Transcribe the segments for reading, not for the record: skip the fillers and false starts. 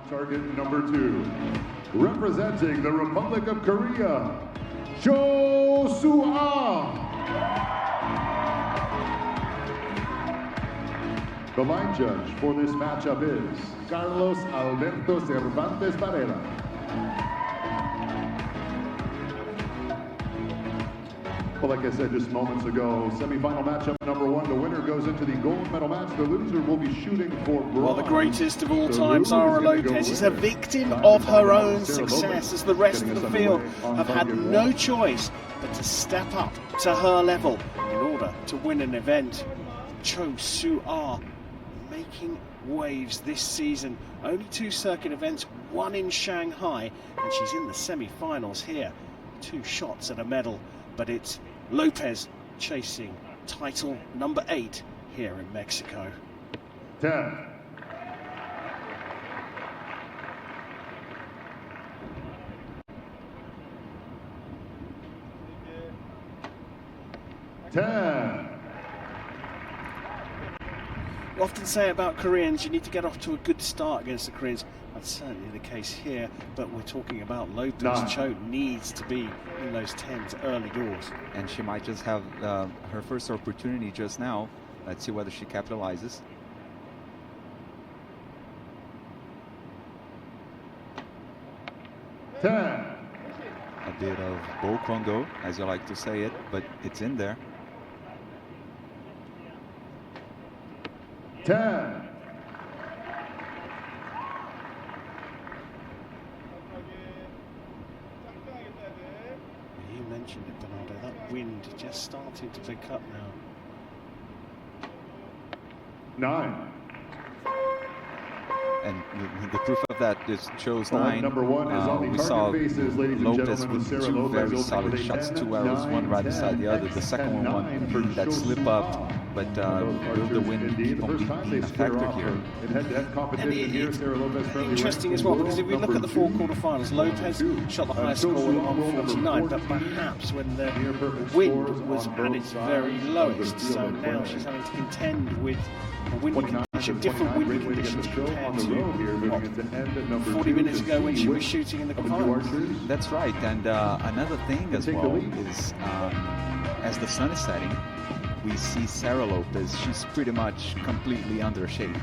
Target number 2, representing the Republic of Korea, Cho Su A. The line judge for this matchup is Carlos Alberto Cervantes Varela. Well, like I said just moments ago, semifinal matchup number 1. The winner goes into the gold medal match. The loser will be shooting for bronze. Well, the greatest of all time, Sara Lopez, is a victim of her own success, as the rest of the field have had no choice but to step up to her level in order to win an event. Cho Su A making waves this season. Only 2 circuit events, 1 in Shanghai, and she's in the semi-finals here. 2 shots at a medal, but it's Lopez chasing title number 8 here in Mexico. 10. 10. We often say about Koreans, you need to get off to a good start against the Koreans. That's certainly the case here, but we're talking about Lopez. 9. Cho needs to be in those 10s early doors. And she might just have her first opportunity just now. Let's see whether she capitalizes. A bit of bow kondo, as you like to say it, but it's in there. 10. You mentioned it, Bernardo, that wind just starting to pick up now. 9. And the proof of that is Cho's 9. Number 1 is on the we saw faces, ladies and Lopez gentlemen, with Sara 2 Lopez very solid shots, 2 arrows, 1 right beside the other. The second one being that slip up, but will the wind keep on being a factor here? And it's interesting as well, because if we look at the 4 quarterfinals, Lopez shot the highest score with 149, but perhaps when the wind was at its very lowest, so now she's having to contend with a windy condition, different windy conditions compared to 40 minutes ago when she was shooting in the quarterfinals. That's right, and another thing as well is as the sun is setting, we see Sara Lopez. She's pretty much completely under shade,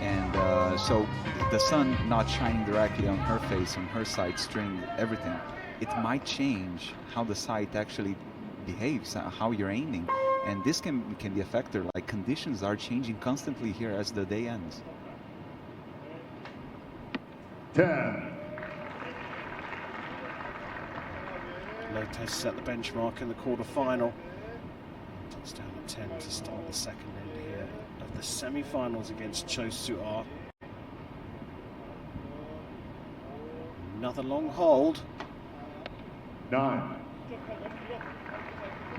and so the sun not shining directly on her face, on her side string, everything, it might change how the sight actually behaves, how you're aiming, and this can be a factor. Like, conditions are changing constantly here as the day ends. 10. Lopez set the benchmark in the quarterfinal. Touchdown at 10 to start the second end here of the semi-finals against Cho Su A. Another long hold. 9.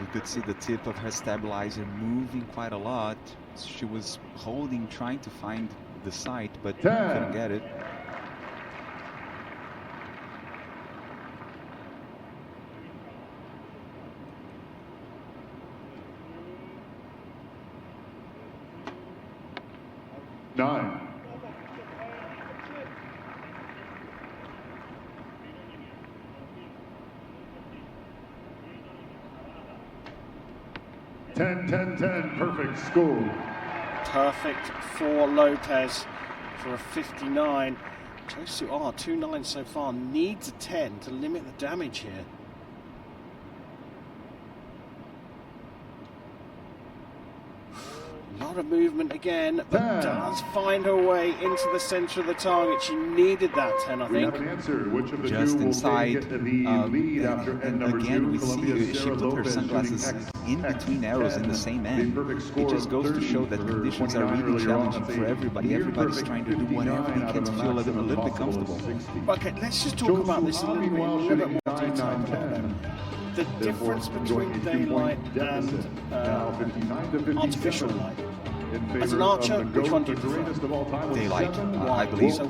We could see the tip of her stabilizer moving quite a lot. She was holding, trying to find the sight, but couldn't get it. 9. 10. Perfect score. Perfect for Lopez for a 59. Cho Su A, 2-9 so far, needs a 10 to limit the damage here. A lot of movement again, but does find her way into the center of the target. She needed that 10, I think. Just inside. And again, we see she put her sunglasses in between arrows in the same end. It just goes to show that conditions are really challenging for everybody. Everybody's trying to do whatever they can to feel a little bit comfortable. Okay, let's just talk about this a little bit more detail. The difference between daylight and artificial light. As an archer, which one do you prefer? Daylight, I believe.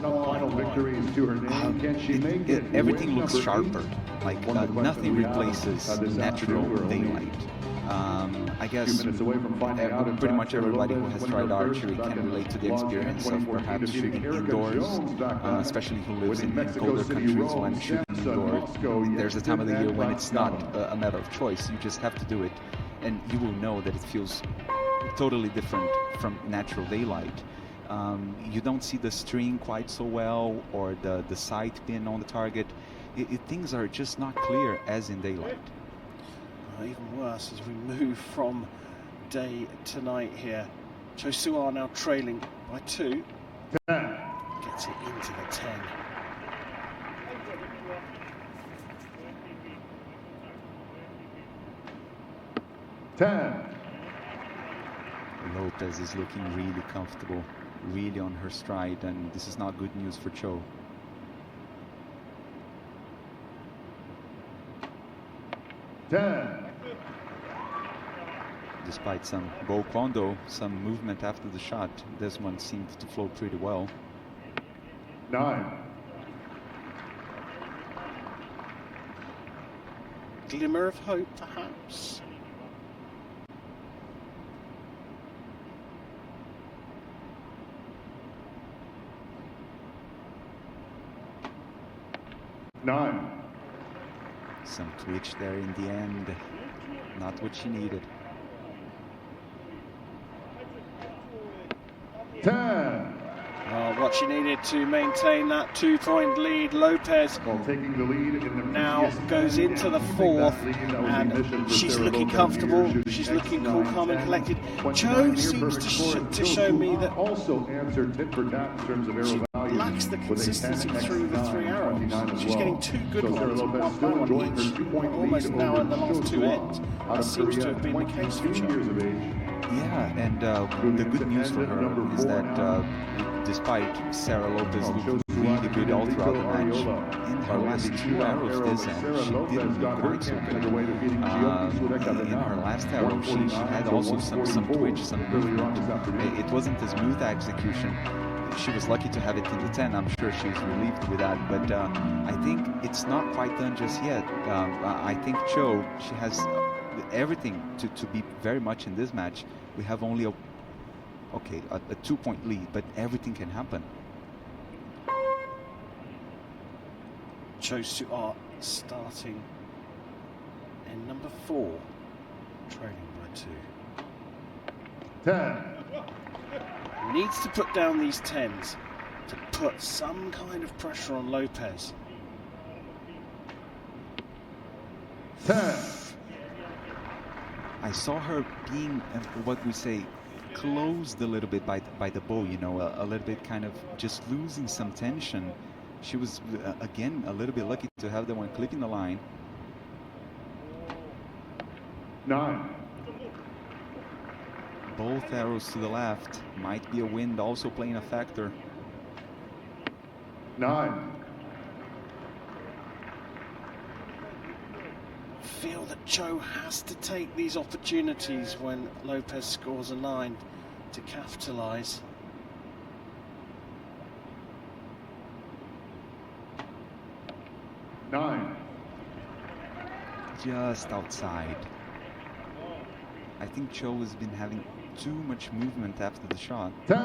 Everything looks sharper. Like nothing replaces natural daylight. I guess pretty much everybody who has tried archery can relate to the experience of perhaps shooting indoors, especially who lives in colder countries. When shooting indoors, there's a time of the year when it's not a matter of choice. You just have to do it, and you will know that it feels totally different from natural daylight. You don't see the string quite so well, or the sight pin on the target. Things are just not clear as in daylight. Even worse as we move from day to night here. Cho Su A now trailing by 2. 10. Gets it into the 10. Lopez is looking really comfortable, really on her stride, and this is not good news for Cho. Despite some bow quando, some movement after the shot, this one seemed to flow pretty well. 9. Glimmer of hope, perhaps. Some twitch there in the end, not what she needed. 10. What she needed to maintain that 2-point lead. Lopez Taking the lead in the now goes into the 4th, and she's looking comfortable. She's looking cool, calm, and collected. Cho seems to show me that also answered tit for tat in terms of arrow value. Lacks the consistency through the 3 arrows. She's getting 2 good ones and 1 bad one each, almost now in the last 2 ends. That seems to have been the case for Cho. Yeah, and the good news for her is that despite Sara Lopez looking really good all throughout the match, in her last 2 arrows this end, she didn't look quite so good. In her last arrow, she had also some twitch, some movement. It wasn't a smooth execution. She was lucky to have it in the 10. I'm sure she's relieved with that, but I think it's not quite done just yet. I think Cho, she has everything to be very much in this match. We have only a 2-point lead, but everything can happen. Cho Su A starting in number 4, trailing by 2. 10. Needs to put down these 10s to put some kind of pressure on Lopez. 10. I saw her being, what we say, closed a little bit by the bow, you know, a little bit kind of just losing some tension. She was, again, a little bit lucky to have the one clipping the line. 9. Both arrows to the left. Might be a wind also playing a factor. 9. Feel that Cho has to take these opportunities when Lopez scores a 9 to capitalise. 9. Just outside. I think Cho has been having too much movement after the shot. 10.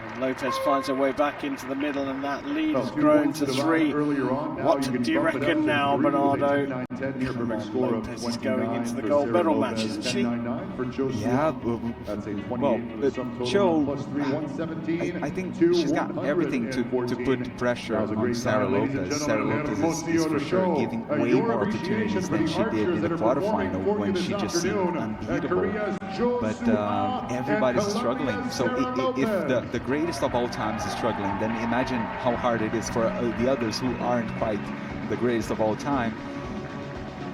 And Lopez finds her way back into the middle, and that lead has grown to 3. What do you reckon now, Bernardo? Come on, Lopez is going into the gold medal match, isn't she? Yeah, well, Cho, I think she's got everything to put pressure on Sara Lopez. Sara Lopez is for sure giving way more opportunities than she did in the quarterfinal when she just seemed unbeatable. But everybody's struggling. So if the greatest of all times is struggling, then imagine how hard it is for the others who aren't quite the greatest of all time.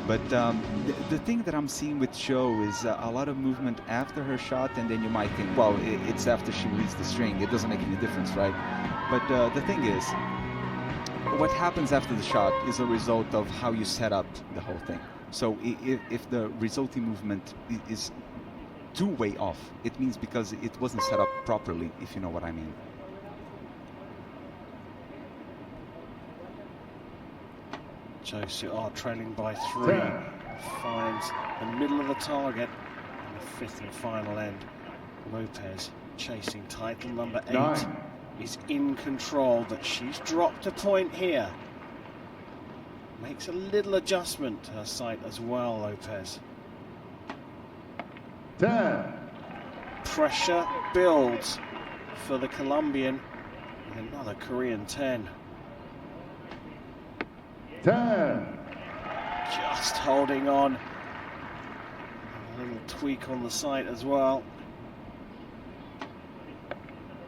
But the thing that I'm seeing with Cho is a lot of movement after her shot, and then you might think, well, it's after she released the string. It doesn't make any difference, right? But the thing is, what happens after the shot is a result of how you set up the whole thing. So if the resulting movement is too way off, it means because it wasn't set up properly, if you know what I mean. Cho Su A trailing by 3. finds the middle of the target and the fifth and final end. Lopez chasing title number 8 is in control, but she's dropped a point here. Makes a little adjustment to her sight as well, Lopez. 10. Pressure builds for the Colombian with another Korean 10. 10. Just holding on. A little tweak on the sight as well.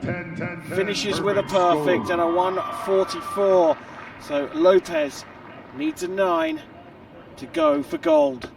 10, 10, 10. Finishes with a perfect and a 144. So Lopez needs a 9 to go for gold.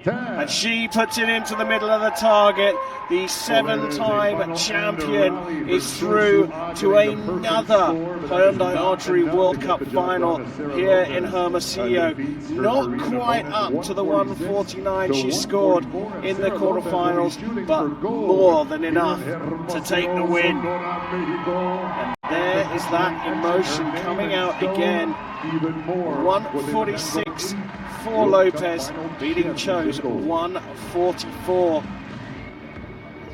10. And she puts it into the middle of the target. The 7-time champion is through to another Hyundai Archery World Cup final here in Hermosillo. Not quite up to the 149 she scored in the quarterfinals, but more than enough to take the win. And there is that emotion coming out again. 146 for Lopez, beating Cho's 144.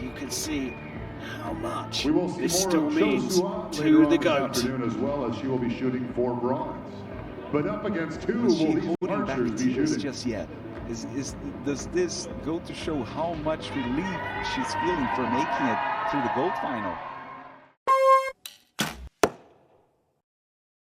You can see how much this still means to the GOAT. As well as she will be shooting for bronze. But up against 2 Is she will these holding back archers be tears shooting. just yet? Does this go to show how much relief she's feeling for making it through the gold final?